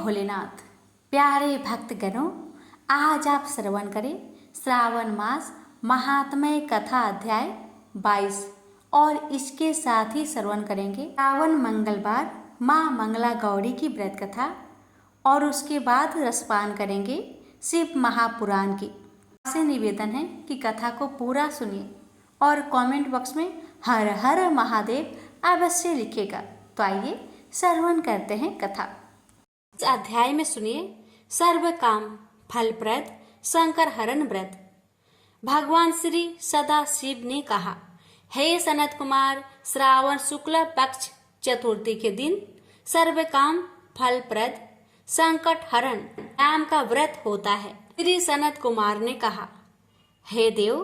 भोलेनाथ। प्यारे भक्तगणों, आज आप श्रवण करें श्रावण मास महात्म्य कथा अध्याय 22 और इसके साथ ही श्रवण करेंगे श्रावण मंगलवार माँ मंगला गौरी की व्रत कथा और उसके बाद रसपान करेंगे शिव महापुराण की। आपसे निवेदन है कि कथा को पूरा सुनिए और कमेंट बॉक्स में हर हर महादेव अवश्य लिखिएगा। तो आइए श्रवण करते हैं कथा। इस अध्याय में सुनिए सर्व काम फलप्रद शंकर हरण व्रत। भगवान श्री सदा शिव ने कहा, हे सनत कुमार, श्रावण शुक्ल पक्ष चतुर्थी के दिन सर्व काम फलप्रद संकट हरण नाम का व्रत होता है। श्री सनत कुमार ने कहा, हे देव,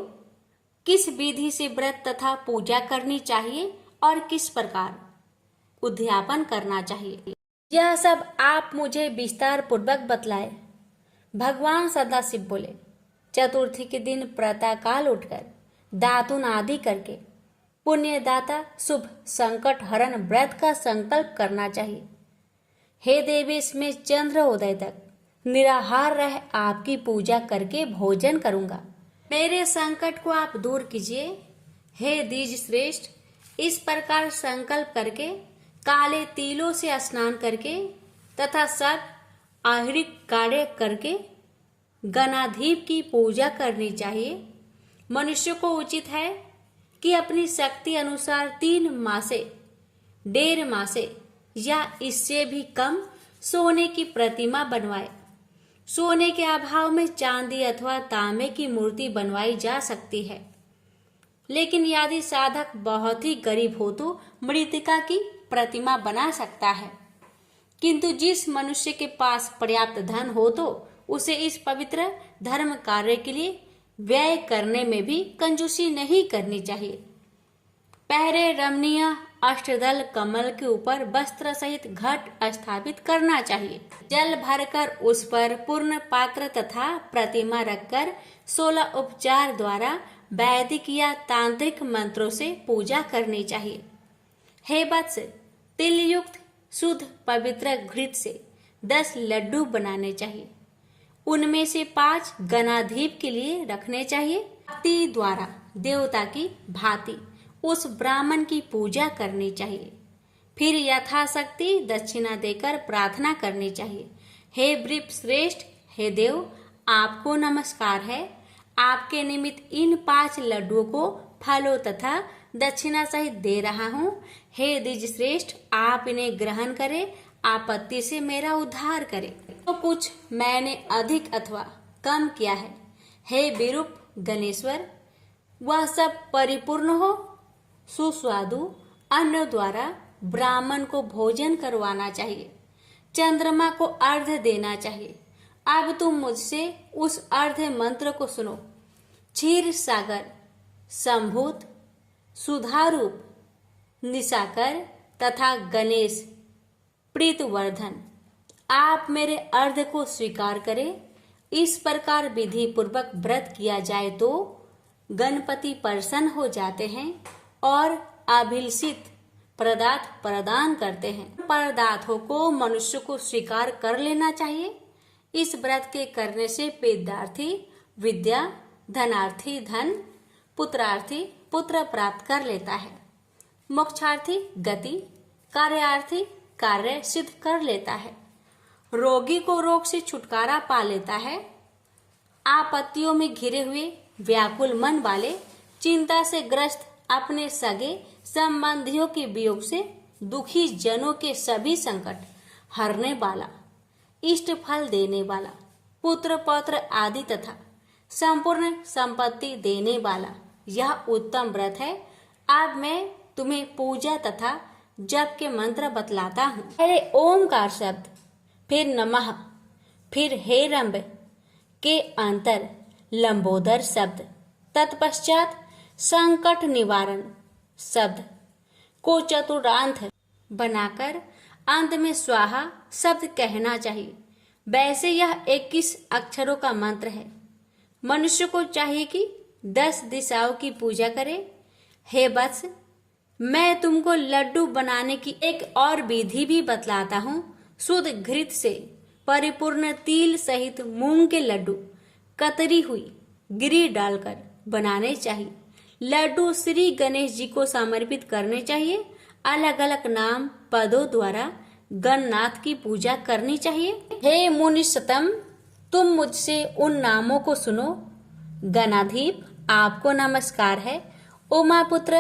किस विधि से व्रत तथा पूजा करनी चाहिए और किस प्रकार उद्यापन करना चाहिए, यह सब आप मुझे विस्तार पूर्वक बतलाए। भगवान सदाशिव बोले, चतुर्थी के दिन प्रातःकाल उठकर दातुन आदि करके पुण्यदाता शुभ संकट हरण व्रत का संकल्प करना चाहिए। हे देवेश, मैं चंद्र उदय तक निराहार रह आपकी पूजा करके भोजन करूंगा। मेरे संकट को आप दूर कीजिए। हे द्विज श्रेष्ठ, इस प्रकार संकल्प करके काले तिलों से स्नान करके तथा सब आहिरिक कार्य करके गणाधीप की पूजा करनी चाहिए। मनुष्य को उचित है कि अपनी शक्ति अनुसार 3 मासे 1.5 मासे या इससे भी कम सोने की प्रतिमा बनवाए। सोने के अभाव में चांदी अथवा तांबे की मूर्ति बनवाई जा सकती है, लेकिन यदि साधक बहुत ही गरीब हो तो मृत्तिका की प्रतिमा बना सकता है। किंतु जिस मनुष्य के पास पर्याप्त धन हो तो उसे इस पवित्र धर्म कार्य के लिए व्यय करने में भी कंजूसी नहीं करनी चाहिए। पहले रमणीय अष्टदल कमल के ऊपर वस्त्र सहित घट स्थापित करना चाहिए। जल भरकर उस पर पूर्ण पात्र तथा प्रतिमा रखकर 16 उपचार द्वारा वैदिक या तांत्रिक मंत्रों से पूजा करनी चाहिए। हे वत्स, तिल युक्त शुद्ध पवित्र घृत से 10 लड्डू बनाने चाहिए। उनमें से 5 गणाधीप के लिए रखने चाहिए। भक्ति द्वारा देवता की भांति उस ब्राह्मण की पूजा करनी चाहिए। फिर यथाशक्ति दक्षिणा देकर प्रार्थना करनी चाहिए। हे वृप श्रेष्ठ, हे देव, आपको नमस्कार है। आपके निमित्त इन 5 लड्डुओं को फलों तथा दक्षिणा सहित दे रहा हूँ। हे द्विज श्रेष्ठ, आप इन्हें ग्रहण करें, आपत्ति से मेरा उद्धार करें। तो कुछ मैंने अधिक अथवा कम किया है, हे विरूप गणेश्वर, वह सब परिपूर्ण हो। सुस्वादु अन्न द्वारा ब्राह्मण को भोजन करवाना चाहिए। चंद्रमा को अर्घ्य देना चाहिए। अब तुम मुझसे उस अर्घ्य मंत्र को सुनो। क्षीर सागर संभूत सुधारूप निशाकर तथा गणेश प्रीतवर्धन, आप मेरे अर्घ्य को स्वीकार करें। इस प्रकार विधि पूर्वक व्रत किया जाए तो गणपति प्रसन्न हो जाते हैं और अभिलषित पदार्थ प्रदान करते हैं। पदार्थों को मनुष्य को स्वीकार कर लेना चाहिए। इस व्रत के करने से विद्यार्थी विद्या, धनार्थी धन, पुत्रार्थी पुत्र प्राप्त कर लेता है, मोक्षार्थी गति, कार्यार्थी कार्य सिद्ध कर लेता है, रोगी को रोग से छुटकारा पा लेता है। आपत्तियों में घिरे हुए व्याकुल मन वाले, चिंता से ग्रस्त अपने सगे संबंधियों के वियोग से दुखी जनों के सभी संकट हरने वाला, इष्ट फल देने वाला, पुत्र पौत्र आदि तथा संपूर्ण संपत्ति देने वाला यह उत्तम व्रत है। अब मैं तुम्हें पूजा तथा जप के मंत्र बतलाता हूँ। पहले ओमकार शब्द, फिर नमः, फिर हे रंभ के अंतर लंबोदर शब्द, तत्पश्चात संकट निवारण शब्द को चतुरांत बनाकर अंत में स्वाहा शब्द कहना चाहिए। वैसे यह 21 अक्षरों का मंत्र है। मनुष्य को चाहिए कि 10 दिशाओं की पूजा करे। हे वत्स, मैं तुमको लड्डू बनाने की एक और विधि भी बतलाता हूँ। शुद्ध घृत से परिपूर्ण तिल सहित मूंग के लड्डू कतरी हुई गिरी डालकर बनाने चाहिए। लड्डू श्री गणेश जी को समर्पित करने चाहिए। अलग अलग नाम पदों द्वारा गणनाथ की पूजा करनी चाहिए। हे मुनिशतम, तुम मुझसे उन नामों को सुनो। गणाधीप, आपको नमस्कार है। उमापुत्र,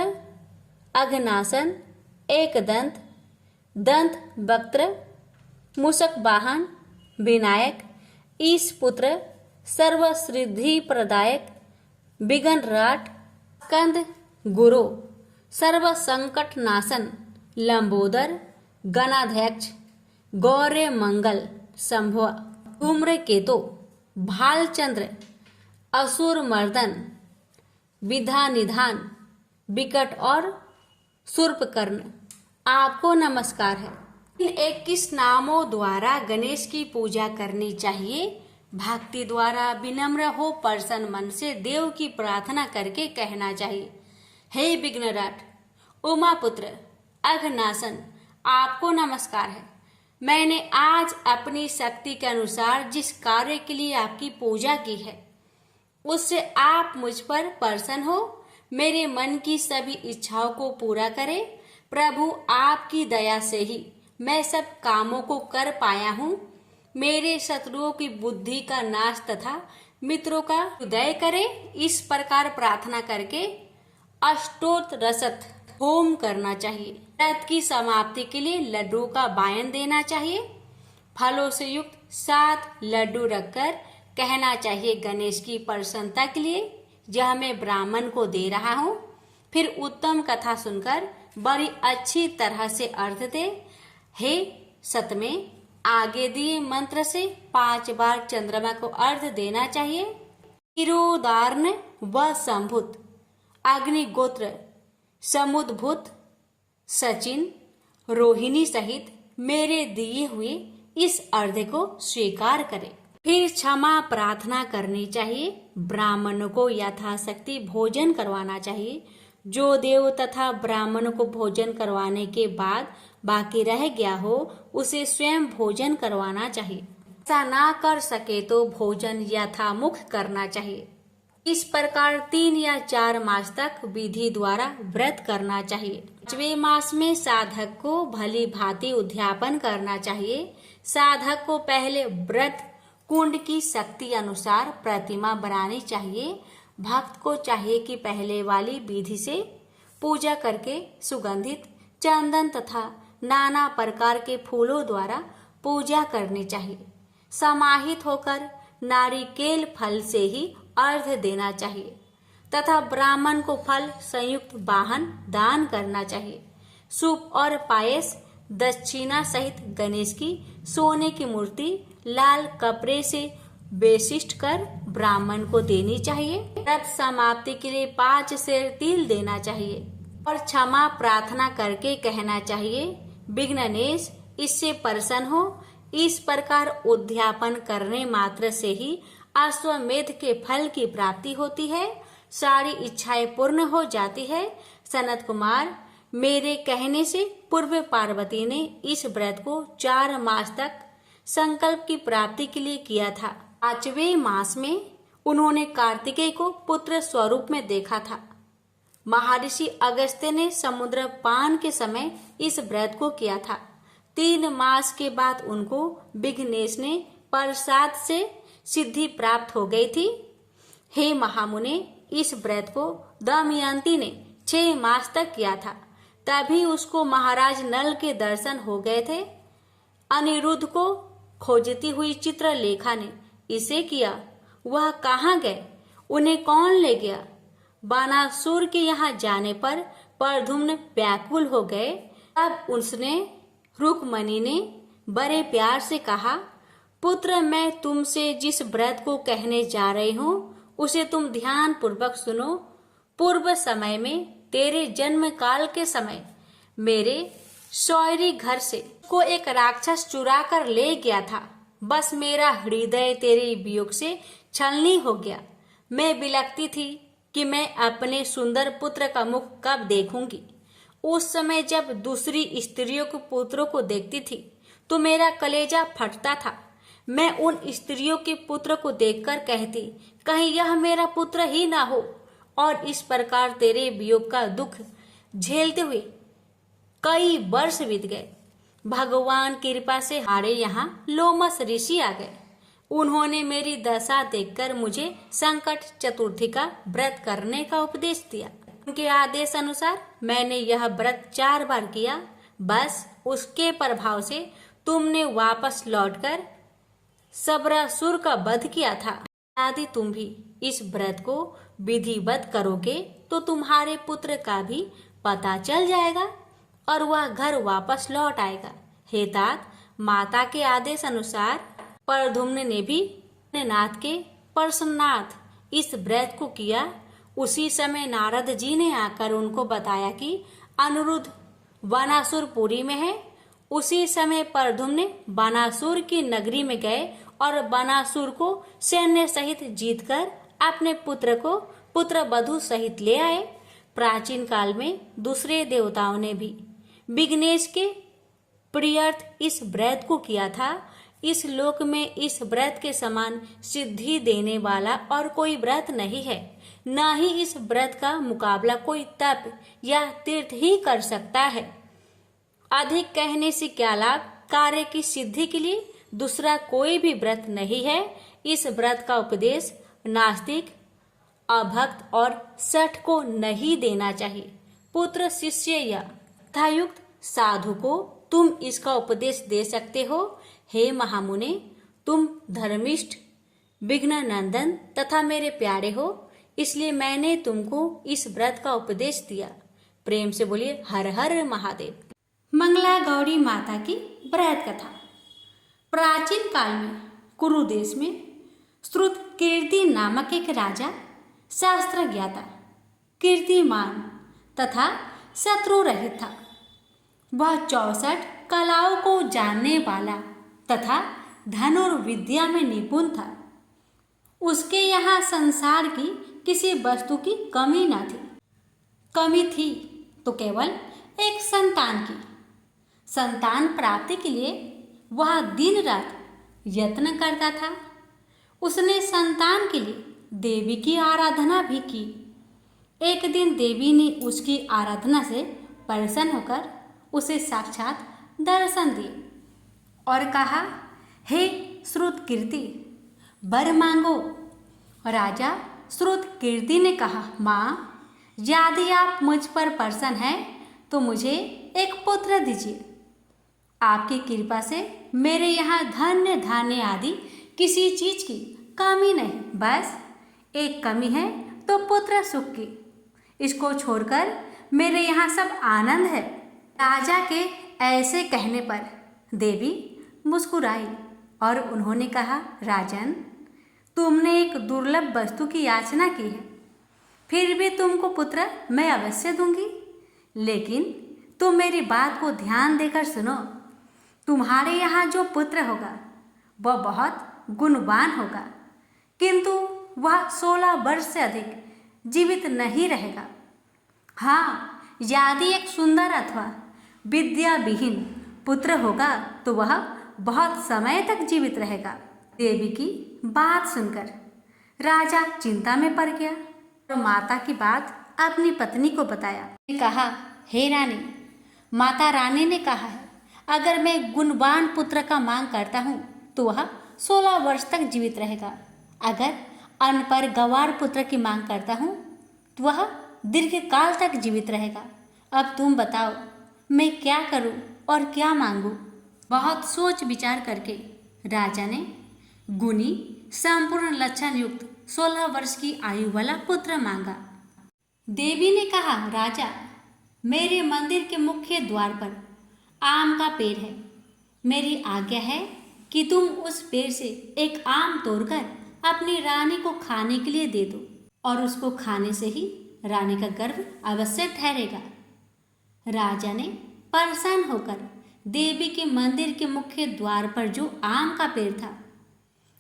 अघनासन, एकदंत, दंत वक्त्र, मूषक वाहन, विनायक, ईशपुत्र, सर्वसिद्धि प्रदायक, विघ्नराट, स्कंद गुरु, सर्व संकट नाशन, लंबोदर, गणाध्यक्ष, गौर्य मंगल संभव, धूम्रकेतु, भालचंद्र, असुर मर्दन, विधा निधान, विकट और शूर्पकर्ण, आपको नमस्कार है। इन 21 नामों द्वारा गणेश की पूजा करनी चाहिए। भक्ति द्वारा विनम्र हो प्रसन्न मन से देव की प्रार्थना करके कहना चाहिए, हे विघ्नराट, उमापुत्र, अघनासन, आपको नमस्कार है। मैंने आज अपनी शक्ति के अनुसार जिस कार्य के लिए आपकी पूजा की है उससे आप मुझ पर प्रसन्न हो, मेरे मन की सभी इच्छाओं को पूरा करें। प्रभु, आपकी दया से ही मैं सब कामों को कर पाया हूँ। मेरे शत्रुओं की बुद्धि का नाश तथा मित्रों का उदय करे। इस प्रकार प्रार्थना करके अष्टोत्तर रसत होम करना चाहिए। व्रत की समाप्ति के लिए लड्डू का वायन देना चाहिए। फलों से युक्त 7 लड्डू रखकर कहना चाहिए, गणेश की प्रसन्नता के लिए यह मैं ब्राह्मण को दे रहा हूँ। फिर उत्तम कथा सुनकर बड़ी अच्छी तरह से अर्थ दे। हे सतमे, आगे दिए मंत्र से 5 बार चंद्रमा को अर्घ देना चाहिए। तिरोदार्ण व संभुत, अग्निगोत्र, समुद्भूत, सचिन, रोहिणी सहित मेरे दिए हुए इस अर्घ को स्वीकार करें। फिर क्षमा प्रार्थना करनी चाहिए। ब्राह्मण को यथाशक्ति भोजन करवाना चाहिए। जो देव तथा ब्राह्मण को भोजन करवाने के बाद बाकी रह गया हो उसे स्वयं भोजन करवाना चाहिए। ऐसा ना कर सके तो भोजन यथामुख करना चाहिए। इस प्रकार 3 या 4 मास तक विधि द्वारा व्रत करना चाहिए। 5वें मास में साधक को भली भांति उद्यापन करना चाहिए। साधक को पहले व्रत कुंड की शक्ति अनुसार प्रतिमा बनानी चाहिए। भक्त को चाहिए कि पहले वाली विधि से पूजा करके सुगंधित चंदन तथा नाना प्रकार के फूलों द्वारा पूजा करनी चाहिए। समाहित होकर नारिकेल फल से ही अर्घ देना चाहिए तथा ब्राह्मण को फल संयुक्त वाहन दान करना चाहिए। सूप और पायस दक्षिणा सहित गणेश की सोने की मूर्ति लाल कपड़े से बेशिष्ट कर ब्राह्मण को देनी चाहिए। व्रत समाप्ति के लिए 5 सेर तिल देना चाहिए और क्षमा प्रार्थना करके कहना चाहिए, विघ्नेश इससे प्रसन्न हो। इस प्रकार उद्यापन करने मात्र से ही अश्वमेध के फल की प्राप्ति होती है, सारी इच्छाएं पूर्ण हो जाती है। सनत कुमार, मेरे कहने से पूर्व पार्वती ने इस व्रत को 4 मास तक संकल्प की प्राप्ति के लिए किया था। 5वें मास में उन्होंने कार्तिकेय को पुत्र स्वरूप में देखा था। महर्षि अगस्त्य ने समुद्र पान के समय इस व्रत को किया था। 3 मास के बाद उनको विघ्नेश ने प्रसाद से सिद्धि प्राप्त हो गई थी। हे महामुने, इस व्रत को दमयंती ने 6 मास तक किया था, तभी उसको महाराज नल के दर्शन हो गए थे। अनिरुद्ध को खोजती हुई चित्रलेखा ने इसे किया। वह कहाँ गए, उन्हें कौन ले गया? बानासुर के यहाँ जाने पर प्रद्युम्न व्याकुल हो गए। तब उसने रुक्मणी ने बड़े प्यार से कहा, पुत्र, मैं तुमसे जिस व्रत को कहने जा रही हूँ उसे तुम ध्यान पूर्वक सुनो। पूर्व समय में तेरे जन्म काल के समय मेरे सौरी घर से को एक राक्षस चुरा कर ले गया था। बस मेरा हृदय तेरे वियोग से छलनी हो गया। मैं बिलखती थी कि मैं अपने सुंदर पुत्र का मुख कब देखूंगी। उस समय जब दूसरी स्त्रियों के पुत्रों को देखती थी तो मेरा कलेजा फटता था। मैं उन स्त्रियों के पुत्र को देखकर कहती, कहीं यह मेरा पुत्र ही ना हो। और इस प्रकार तेरे वियोग का दुख झेलते हुए कई वर्ष बीत गए। भगवान कृपा से हमारे यहाँ लोमस ऋषि आ गए। उन्होंने मेरी दशा देखकर मुझे संकट चतुर्थी का व्रत करने का उपदेश दिया। उनके आदेश अनुसार मैंने यह व्रत 4 बार किया। बस उसके प्रभाव से तुमने वापस लौटकर सब्रासुर का वध किया था। यदि तुम भी इस व्रत को विधिवत करोगे तो तुम्हारे पुत्र का भी पता चल जाएगा और वह घर वापस लौट आएगा। हे तात, माता के आदेश अनुसार प्रद्युम्न ने भी अपने नाथ के परशुनाथ इस व्रत को किया। उसी समय नारद जी ने आकर उनको बताया कि अनिरुद्ध बानासुर पुरी में है। उसी समय प्रद्युम्न बानासुर की नगरी में गए और बानासुर को सैन्य सहित जीतकर अपने पुत्र को पुत्र वधु सहित ले आए। प्राचीन काल में दूसरे देवताओं ने भी विघ्नेश के प्रियर्थ इस व्रत को किया था। इस लोक में इस व्रत के समान सिद्धि देने वाला और कोई व्रत नहीं है। न ही इस व्रत का मुकाबला कोई तप या तीर्थ ही कर सकता है। अधिक कहने से क्या लाभ? कार्य की सिद्धि के लिए दूसरा कोई भी व्रत नहीं है। इस व्रत का उपदेश नास्तिक, अभक्त और शठ को नहीं देना चाहिए। पुत्र, शिष्य या युक्त साधु को तुम इसका उपदेश दे सकते हो। हे महामुने, तुम धर्मिष्ठ, विघ्न नंदन तथा मेरे प्यारे हो, इसलिए मैंने तुमको इस व्रत का उपदेश दिया। प्रेम से बोलिए हर हर महादेव। मंगला गौरी माता की व्रत कथा। प्राचीन काल में कुरु देश में श्रुत कीर्ति नामक एक राजा शास्त्र ज्ञाता, कीर्तिमान तथा शत्रु रहित था। वह 64 कलाओं को जानने वाला तथा धनुर्विद्या में निपुण था। उसके यहाँ संसार की किसी वस्तु की कमी न थी। कमी थी तो केवल एक संतान की। संतान प्राप्ति के लिए वह दिन रात यत्न करता था। उसने संतान के लिए देवी की आराधना भी की। एक दिन देवी ने उसकी आराधना से प्रसन्न होकर उसे साक्षात दर्शन दिए और कहा, हे श्रुत कीर्ति, वर मांगो। राजा श्रुत कीर्ति ने कहा, माँ, यदि आप मुझ पर प्रसन्न हैं तो मुझे एक पुत्र दीजिए। आपकी कृपा से मेरे यहाँ धन्य धान्य आदि किसी चीज की कमी नहीं। बस एक कमी है तो पुत्र सुख की। इसको छोड़कर मेरे यहाँ सब आनंद है। राजा के ऐसे कहने पर देवी मुस्कुराई और उन्होंने कहा, राजन, तुमने एक दुर्लभ वस्तु की याचना की है, फिर भी तुमको पुत्र मैं अवश्य दूंगी। लेकिन तुम मेरी बात को ध्यान देकर सुनो। तुम्हारे यहाँ जो पुत्र होगा वह बहुत गुणवान होगा, किंतु वह 16 वर्ष से अधिक जीवित नहीं रहेगा। हाँ, यदि एक सुंदर अथवा विद्या विहीन पुत्र होगा तो वह बहुत समय तक जीवित रहेगा। देवी की बात सुनकर राजा चिंता में पड़ गया और माता की बात अपनी पत्नी को बताया। कहा, हे रानी, माता रानी ने कहा है, अगर मैं गुणवान पुत्र का मांग करता हूँ तो वह 16 वर्ष तक जीवित रहेगा। अगर अनपढ़ गंवार पुत्र की मांग करता हूँ तो वह दीर्घ काल तक जीवित रहेगा। अब तुम बताओ, मैं क्या करूँ और क्या मांगूँ? बहुत सोच विचार करके राजा ने गुणी, संपूर्ण लक्षण युक्त 16 वर्ष की आयु वाला पुत्र मांगा। देवी ने कहा, राजा, मेरे मंदिर के मुख्य द्वार पर आम का पेड़ है। मेरी आज्ञा है कि तुम उस पेड़ से एक आम तोड़कर अपनी रानी को खाने के लिए दे दो और उसको खाने से ही रानी का गर्भ अवश्य ठहरेगा। राजा ने प्रसन्न होकर देवी के मंदिर के मुख्य द्वार पर जो आम का पेड़ था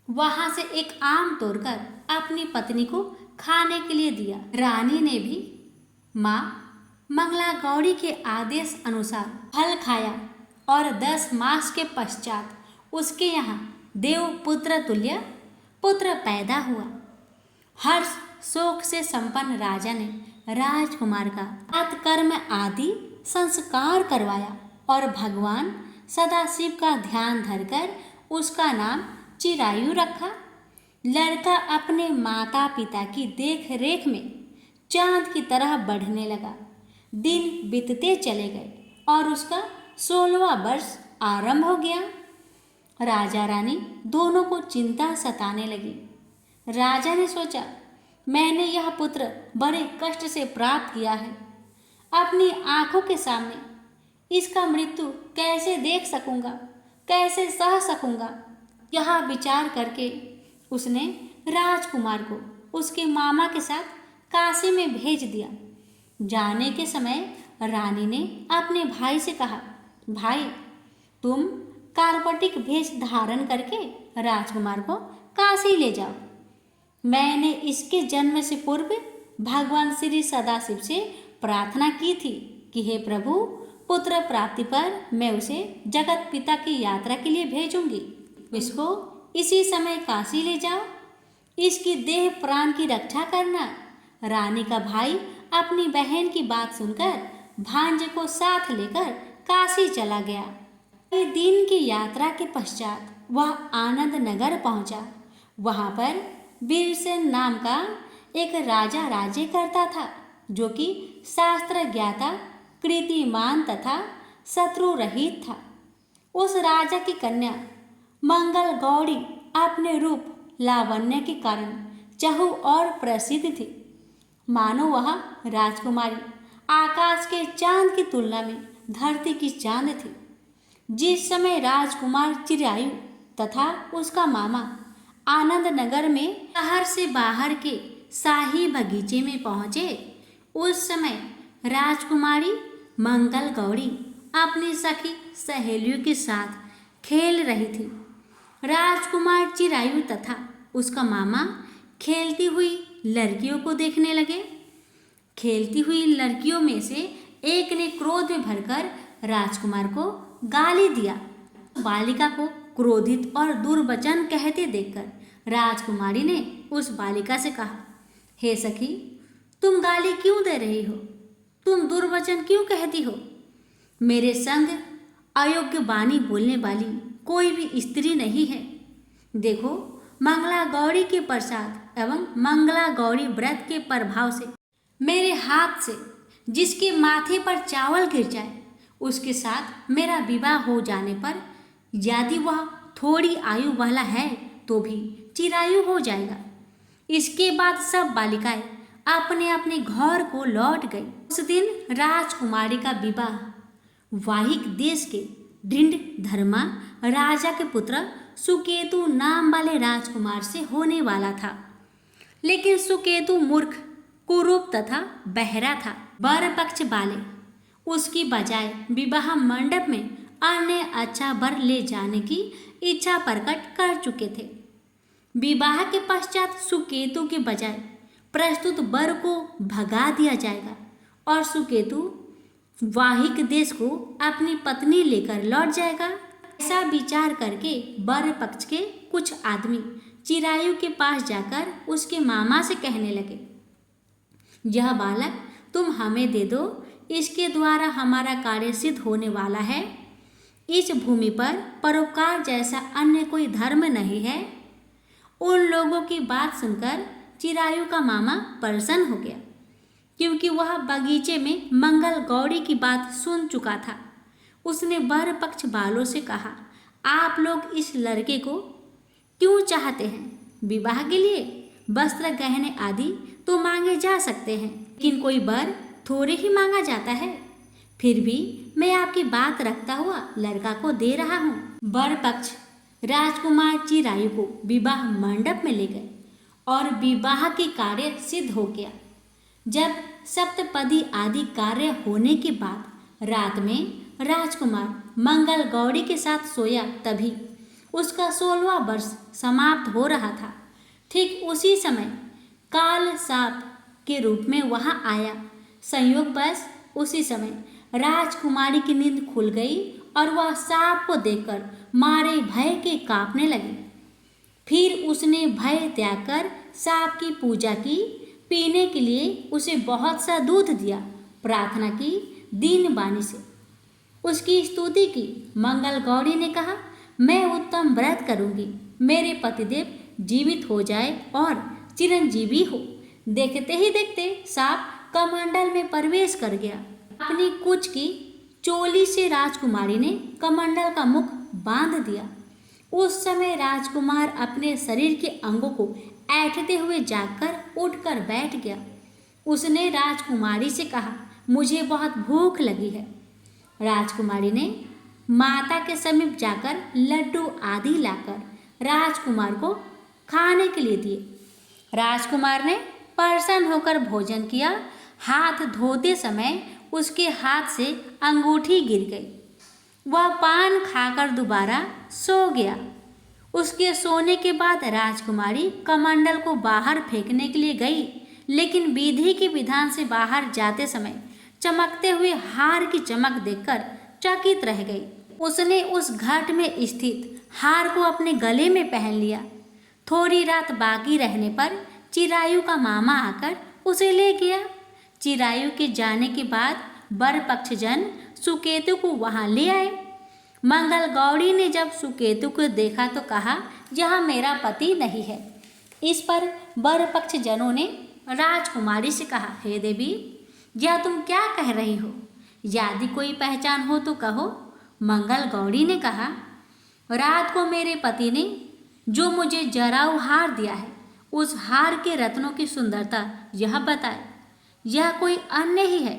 वहां से एक आम तोड़कर अपनी पत्नी को खाने के लिए दिया। रानी ने भी माँ मंगला गौरी के आदेश अनुसार फल खाया और 10 मास के पश्चात उसके यहाँ देव पुत्र तुल्य पुत्र पैदा हुआ। हर्ष शोक से संपन्न राजा ने राजकुमार का कर्म आदि संस्कार करवाया और भगवान सदाशिव का ध्यान धरकर उसका नाम चिरायु रखा। लड़का अपने माता पिता की देख रेख में चांद की तरह बढ़ने लगा। दिन बीतते चले गए और उसका 16वां वर्ष आरंभ हो गया। राजा रानी दोनों को चिंता सताने लगी। राजा ने सोचा, मैंने यह पुत्र बड़े कष्ट से प्राप्त किया है, अपनी आंखों के सामने इसका मृत्यु कैसे देख सकूंगा, कैसे सह सकूंगा। यह विचार करके उसने राजकुमार को उसके मामा के साथ काशी में भेज दिया। जाने के समय रानी ने अपने भाई से कहा, भाई तुम कार्पटिक भेष धारण करके राजकुमार को काशी ले जाओ। मैंने इसके जन्म से पूर्व भगवान श्री सदाशिव से प्रार्थना की थी कि हे प्रभु, पुत्र प्राप्ति पर मैं उसे जगत पिता की यात्रा के लिए भेजूंगी। इसको इसी समय काशी ले जाओ, इसकी देह प्राण की रक्षा करना। रानी का भाई अपनी बहन की बात सुनकर भांजे को साथ लेकर काशी चला गया। कई दिन की यात्रा के पश्चात वह आनंद नगर पहुंचा। वहां पर वीरसेन नाम का एक राजा राज्य करता था, जो कि शास्त्र ज्ञाता, कीर्तिमान तथा शत्रु रहित था। उस राजा की कन्या मंगल गौरी अपने रूप लावण्य के कारण चहु और प्रसिद्ध थी। मानो वह राजकुमारी आकाश के चांद की तुलना में धरती की चांद थी। जिस समय राजकुमार चिरायु तथा उसका मामा आनंद नगर में शहर से बाहर के शाही बगीचे में पहुंचे, उस समय राजकुमारी मंगल गौरी अपनी सखी सहेलियों के साथ खेल रही थी। राजकुमार चिरायु तथा उसका मामा खेलती हुई लड़कियों को देखने लगे। खेलती हुई लड़कियों में से एक ने क्रोध में भरकर राजकुमार को गाली दिया। बालिका को क्रोधित और दुर्वचन कहते देखकर राजकुमारी ने उस बालिका से कहा, हे सखी, तुम गाली क्यों दे रही हो? तुम दुर्वचन क्यों कहती हो? मेरे संग अयोग्य वाणी बोलने वाली कोई भी स्त्री नहीं है। देखो, मंगला गौरी के प्रसाद एवं मंगला गौरी व्रत के प्रभाव से मेरे हाथ से जिसके माथे पर चावल गिर जाए, उसके साथ मेरा विवाह हो जाने पर यदि वह थोड़ी आयु वाला है तो भी चिरायु हो जाएगा। इसके बाद सब बालिकाएं अपने अपने घर को लौट गई। उस दिन राजकुमारी का विवाह वाहिक देश के ढिंड धर्मा राजा के पुत्र सुकेतु नाम वाले राजकुमार से होने वाला था। लेकिन सुकेतु मूर्ख, कुरूप तथा बहरा था। वर पक्ष वाले उसकी बजाय विवाह मंडप में अन्य अच्छा वर ले जाने की इच्छा प्रकट कर चुके थे। विवाह के पश्चात सुकेतु के बजाय प्रस्तुत वर को भगा दिया जाएगा और सुकेतु वाहिक देश को अपनी पत्नी लेकर लौट जाएगा। ऐसा विचार करके वर पक्ष के कुछ आदमी चिरायु के पास जाकर उसके मामा से कहने लगे, यह बालक तुम हमें दे दो, इसके द्वारा हमारा कार्य सिद्ध होने वाला है। इस भूमि पर परोपकार जैसा अन्य कोई धर्म नहीं है। उन लोगों की बात सुनकर चिरायु का मामा प्रसन्न हो गया, क्योंकि वह बगीचे में मंगल गौरी की बात सुन चुका था। उसने वर पक्ष वालों से कहा, आप लोग इस लड़के को क्यों चाहते हैं? विवाह के लिए वस्त्र गहने आदि तो मांगे जा सकते हैं, लेकिन कोई वर थोड़े ही मांगा जाता है। फिर भी मैं आपकी बात रखता हुआ लड़का को दे रहा हूँ। वर पक्ष राजकुमार चिरायु को विवाह मंडप में ले गए और विवाह के कार्य सिद्ध हो गया। जब सप्तपदी आदि कार्य होने के बाद रात में राजकुमार मंगल गौरी के साथ सोया, तभी उसका 16वां वर्ष समाप्त हो रहा था। ठीक उसी समय काल साप के रूप में वहां आया। संयोगवश उसी समय राजकुमारी की नींद खुल गई और वह सांप को देखकर मारे भय के कांपने लगी। फिर उसने भय त्याग कर सांप की पूजा की, पीने के लिए उसे बहुत सा दूध दिया, प्रार्थना की दीन बानी से, उसकी स्तुति की। मंगल गौरी ने कहा, मैं उत्तम व्रत करूंगी, मेरे पतिदेव जीवित हो जाए और चिरंजीवी हो। देखते ही देखते सांप कमंडल में प्रवेश कर गया। अपनी कुछ की चोली से राजकुमारी ने कमंडल का मुख बांध दिया। उस समय राजकुमार अपने शरीर के अंगों को ऐंठते हुए जागकर उठकर बैठ गया। उसने राजकुमारी से कहा, मुझे बहुत भूख लगी है। राजकुमारी ने माता के समीप जाकर लड्डू आदि लाकर राजकुमार को खाने के लिए दिए। राजकुमार ने प्रसन्न होकर भोजन किया। हाथ धोते समय उसके हाथ से अंगूठी गिर गई। वह पान खाकर दोबारा सो गया। उसके सोने के बाद राजकुमारी कमंडल को बाहर फेंकने के लिए गई, लेकिन विधि के विधान से बाहर जाते समय चमकते हुए हार की चमक देखकर चकित रह गई। उसने उस घट में स्थित हार को अपने गले में पहन लिया। थोड़ी रात बाकी रहने पर चिरायु का मामा आकर उसे ले गया। चिरायु के जाने के बाद वर पक्षजन सुकेतु को वहां ले आए। मंगल गौरी ने जब सुकेतु को देखा तो कहा, यह मेरा पति नहीं है। इस पर वर पक्षजनों ने राजकुमारी से कहा, हे देवी, यह तुम क्या कह रही हो? यदि कोई पहचान हो तो कहो। मंगल गौरी ने कहा, रात को मेरे पति ने जो मुझे जराऊ हार दिया है, उस हार के रत्नों की सुंदरता यह बताए, यह कोई अन्य ही है।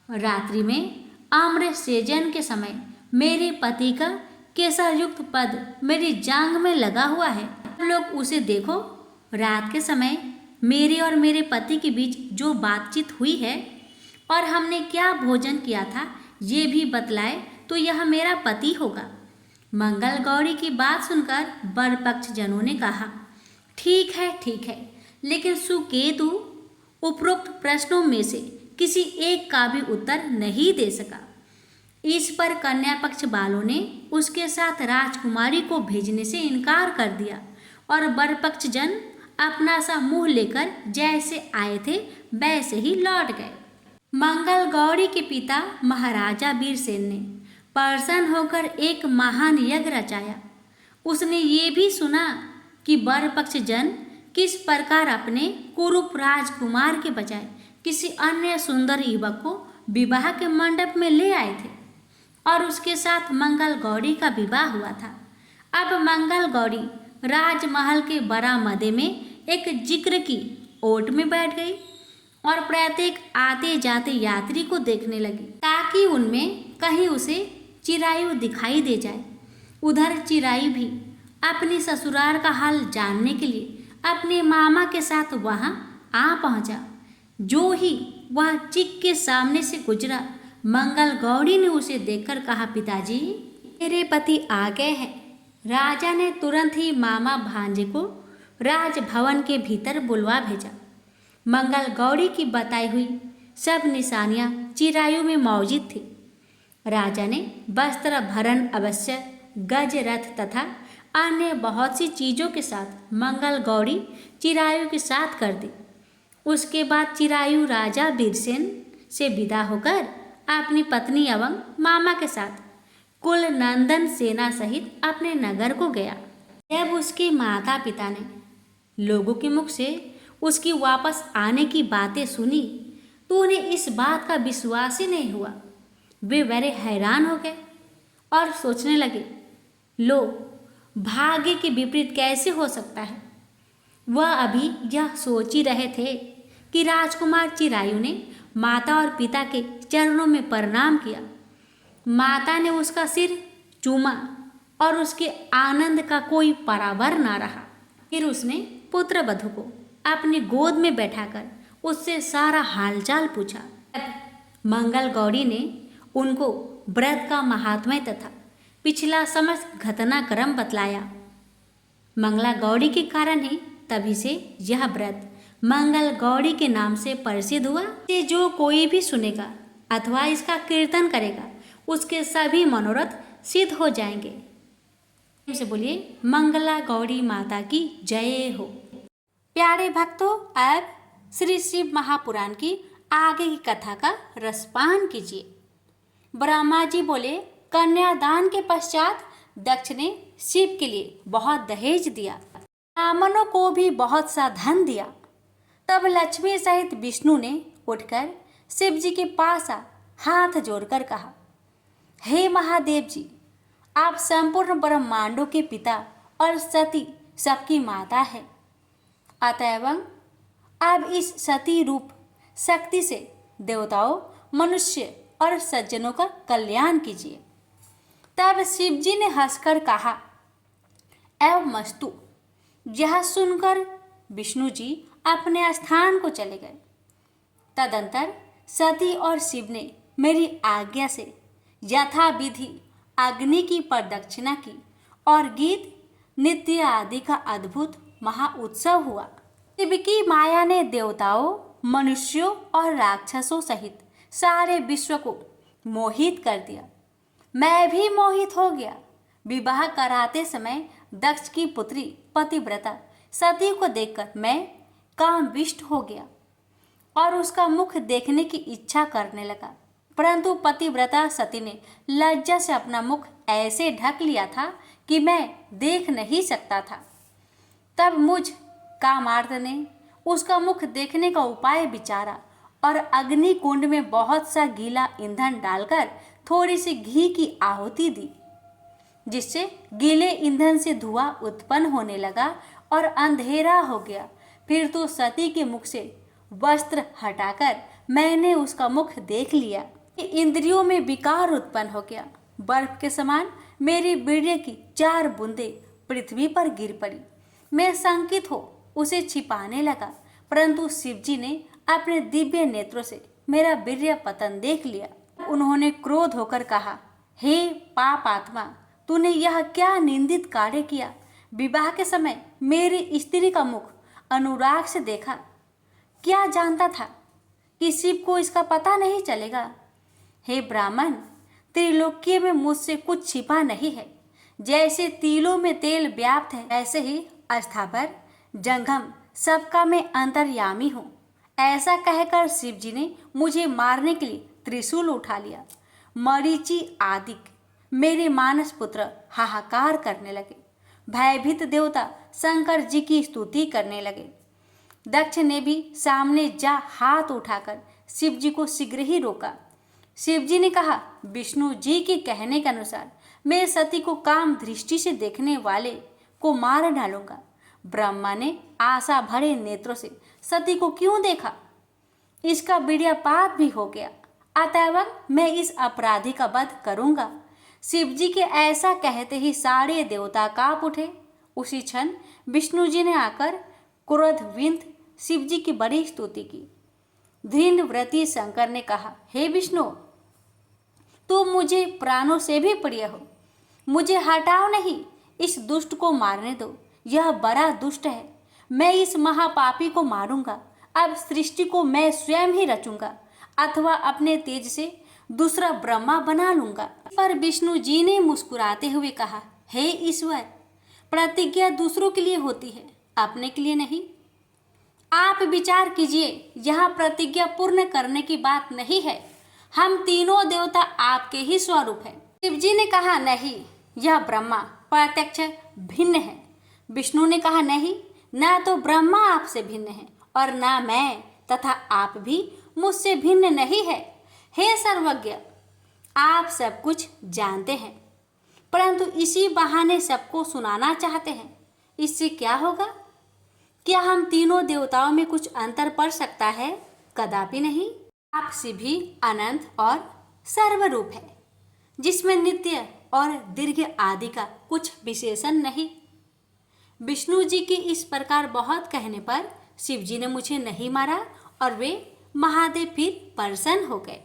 रात्रि में अमृत सेजन के समय मेरे पति का केसरयुक्त पद मेरी जांघ में लगा हुआ है। तुम लोग उसे देखो। रात के समय मेरे और मेरे पति के बीच जो बातचीत हुई है और हमने क्या भोजन किया था, ये भी बतलाए तो यह मेरा पति होगा। मंगल गौरी की बात सुनकर वर पक्ष जनों ने कहा, ठीक है, लेकिन सुकेतु उपरोक्त प्रश्नों में से किसी एक का भी उत्तर नहीं दे सका। इस पर कन्या पक्ष वालों ने उसके साथ राजकुमारी को भेजने से इनकार कर दिया और वर पक्ष जन अपना सा मुंह लेकर जैसे आए थे वैसे ही लौट गए। मंगल गौरी के पिता महाराजा वीरसेन ने प्रसन्न होकर एक महान यज्ञ रचाया। उसने ये भी सुना कि वर पक्ष जन किस प्रकार अपने कुरूप राजकुमार के बजाय किसी अन्य सुंदर युवक को विवाह के मंडप में ले आए थे और उसके साथ मंगल गौरी का विवाह हुआ था। अब मंगल गौरी राजमहल के बरामदे में एक जिक्र की ओट में बैठ गई और प्रत्येक आते जाते यात्री को देखने लगी ताकि उनमें कहीं उसे चिरायु दिखाई दे जाए। उधर चिरायु भी अपनी ससुराल का हाल जानने के लिए अपने मामा के साथ वहां आ पहुंचा। जो ही वह चिक के सामने से गुजरा, मंगल गौरी ने उसे देखकर कहा, पिताजी, मेरे पति आ गए हैं। राजा ने तुरंत ही मामा भांजे को राजभवन के भीतर बुलवा भेजा। मंगल गौरी की बताई हुई सब निशानियां चिरायु में मौजूद थी। राजा ने वस्त्र भरण अवश्य, गज रथ तथा अन्य बहुत सी चीज़ों के साथ मंगल गौरी चिरायु के साथ कर दी। उसके बाद चिरायु राजा वीरसेन से विदा होकर अपनी पत्नी एवं मामा के साथ कुल नंदन सेना सहित अपने नगर को गया। जब उसके माता पिता ने लोगों के मुख से उसकी वापस आने की बातें सुनी तो उन्हें इस बात का विश्वास ही नहीं हुआ। वे बड़े हैरान हो गए और सोचने लगे, लो, भाग्य के विपरीत कैसे हो सकता है। वह अभी यह सोच ही रहे थे कि राजकुमार चिरायु ने माता और पिता के चरणों में प्रणाम किया। माता ने उसका सिर चूमा और उसके आनंद का कोई परावर ना रहा। फिर उसने पुत्र वधू को अपनी गोद में बैठाकर उससे सारा हालचाल पूछा। मंगल गौरी ने उनको व्रत का महात्म्य तथा पिछला समस्त घटनाक्रम बतलाया। मंगला गौरी के कारण ही तभी से यह व्रत मंगल गौरी के नाम से प्रसिद्ध हुआ। से जो कोई भी सुनेगा अथवा इसका कीर्तन करेगा, उसके सभी मनोरथ सिद्ध हो जाएंगे। से बोलिए मंगला गौरी माता की जय हो। प्यारे भक्तों, अब श्री शिव महापुराण की आगे की कथा का रसपान कीजिए। ब्रह्मा जी बोले, कन्यादान के पश्चात दक्ष ने शिव के लिए बहुत दहेज दिया, ब्राह्मणों को भी बहुत सा धन दिया। तब लक्ष्मी सहित विष्णु ने उठकर शिव जी के पास हाथ जोड़कर कहा, हे महादेव जी, आप संपूर्ण ब्रह्मांडों के पिता और सती सबकी माता है। अतएव अब इस सती रूप शक्ति से देवताओं, मनुष्य और सज्जनों का कल्याण कीजिए। तब शिव जी ने हंसकर कहा, एवं मस्तु। यह सुनकर विष्णु जी अपने स्थान को चले गए। तदंतर सती और शिव ने मेरी आज्ञा से यथाविधि अग्नि की प्रदक्षिणा की और गीत नृत्य आदि का अद्भुत महाउत्सव हुआ। शिव की माया ने देवताओं, मनुष्यों और राक्षसों सहित सारे विश्व को मोहित कर दिया। मैं भी मोहित हो गया। विवाह कराते समय दक्ष की पुत्री पतिव्रता सती को देखकर मैं कामविष्ट हो गया और उसका मुख देखने की इच्छा करने लगा। परंतु पतिव्रता सती ने लज्जा से अपना मुख ऐसे ढक लिया था कि मैं देख नहीं सकता था। तब मुझ कामार्त ने उसका मुख देखने का उपाय विचारा और अग्नि कुंड में बहुत सा गीला ईंधन डालकर थोड़ी सी घी की आहुति दी, जिससे गीले ईंधन से धुआं उत्पन्न होने लगा और अंधेरा हो गया। फिर तो सती के मुख से वस्त्र हटाकर मैंने उसका मुख देख लिया। इंद्रियों में विकार उत्पन्न हो गया। बर्फ के समान मेरी वीर्य की 4 बूंदें पृथ्वी पर गिर पड़ी। मैं शंकित हो उसे छिपाने लगा, परंतु शिवजी ने अपने दिव्य नेत्रों से मेरा वीर्य पतन देख लिया। उन्होंने क्रोध होकर कहा, हे पाप आत्मा, तूने यह क्या निंदित कार्य किया? विवाह के समय मेरी स्त्री का मुख अनुराग से देखा। क्या जानता था कि शिव को इसका पता नहीं चलेगा? हे ब्राह्मण, त्रिलोकीय में मुझसे कुछ छिपा नहीं है। जैसे तिलों में तेल व्याप्त है, ऐसे ही अस्थावर, जंगम सबका मैं अंतर्यामी हूँ। ऐसा कहकर शिव जी ने मुझे मारने के लिए त्रिशूल उठा लिया। मरीचि आदि मेरे मानस पुत्र हाहाकार करने लगे। भयभीत देवता शंकर जी की स्तुति करने लगे। दक्ष ने भी सामने जा हाथ उठाकर शिव जी को शीघ्र ही रोका। शिव जी ने कहा, विष्णु जी के कहने के अनुसार मैं सती को काम दृष्टि से देखने वाले को मार डालूंगा। ब्रह्मा ने आशा भरे नेत्रों से सती को क्यों देखा? इसका वीर्यपात भी हो गया। अतएव मैं इस अपराधी का वध करूंगा। शिव जी के ऐसा कहते ही सारे देवता कांप उठे। उसी क्षण विष्णु जी ने आकर क्रोधविंत शिव जी की बड़ी स्तुति की। धृंध्रव्रती शंकर ने कहा, हे विष्णु, तुम मुझे प्राणों से भी प्रिय हो। मुझे हटाओ नहीं, इस दुष्ट को मारने दो। यह बड़ा दुष्ट है। मैं इस महापापी को मारूंगा। अब सृष्टि को मैं स्वयं ही रचूंगा अथवा अपने तेज से दूसरा ब्रह्मा बना लूंगा। पर विष्णु जी ने मुस्कुराते हुए कहा, हे ईश्वर, प्रतिज्ञा दूसरों के लिए होती है, अपने के लिए नहीं। आप विचार कीजिए, यह प्रतिज्ञा पूर्ण करने की बात नहीं है। हम तीनों देवता आपके ही स्वरूप हैं। शिव जी ने कहा, नहीं, यह ब्रह्मा प्रत्यक्ष भिन्न है। विष्णु ने कहा, नहीं, ना तो ब्रह्मा आपसे भिन्न है और ना मैं तथा आप भी मुझसे भिन्न नहीं है। हे सर्वज्ञ, आप सब कुछ जानते हैं, परंतु इसी बहाने सबको सुनाना चाहते हैं। इससे क्या होगा? क्या हम तीनों देवताओं में कुछ अंतर पड़ सकता है? कदापि नहीं। आप शिव ही अनंत और सर्वरूप है, जिसमें नित्य और दीर्घ आदि का कुछ विशेषण नहीं। विष्णु जी के इस प्रकार बहुत कहने पर शिव जी ने मुझे नहीं मारा और वे महादेव फिर प्रसन्न हो गए।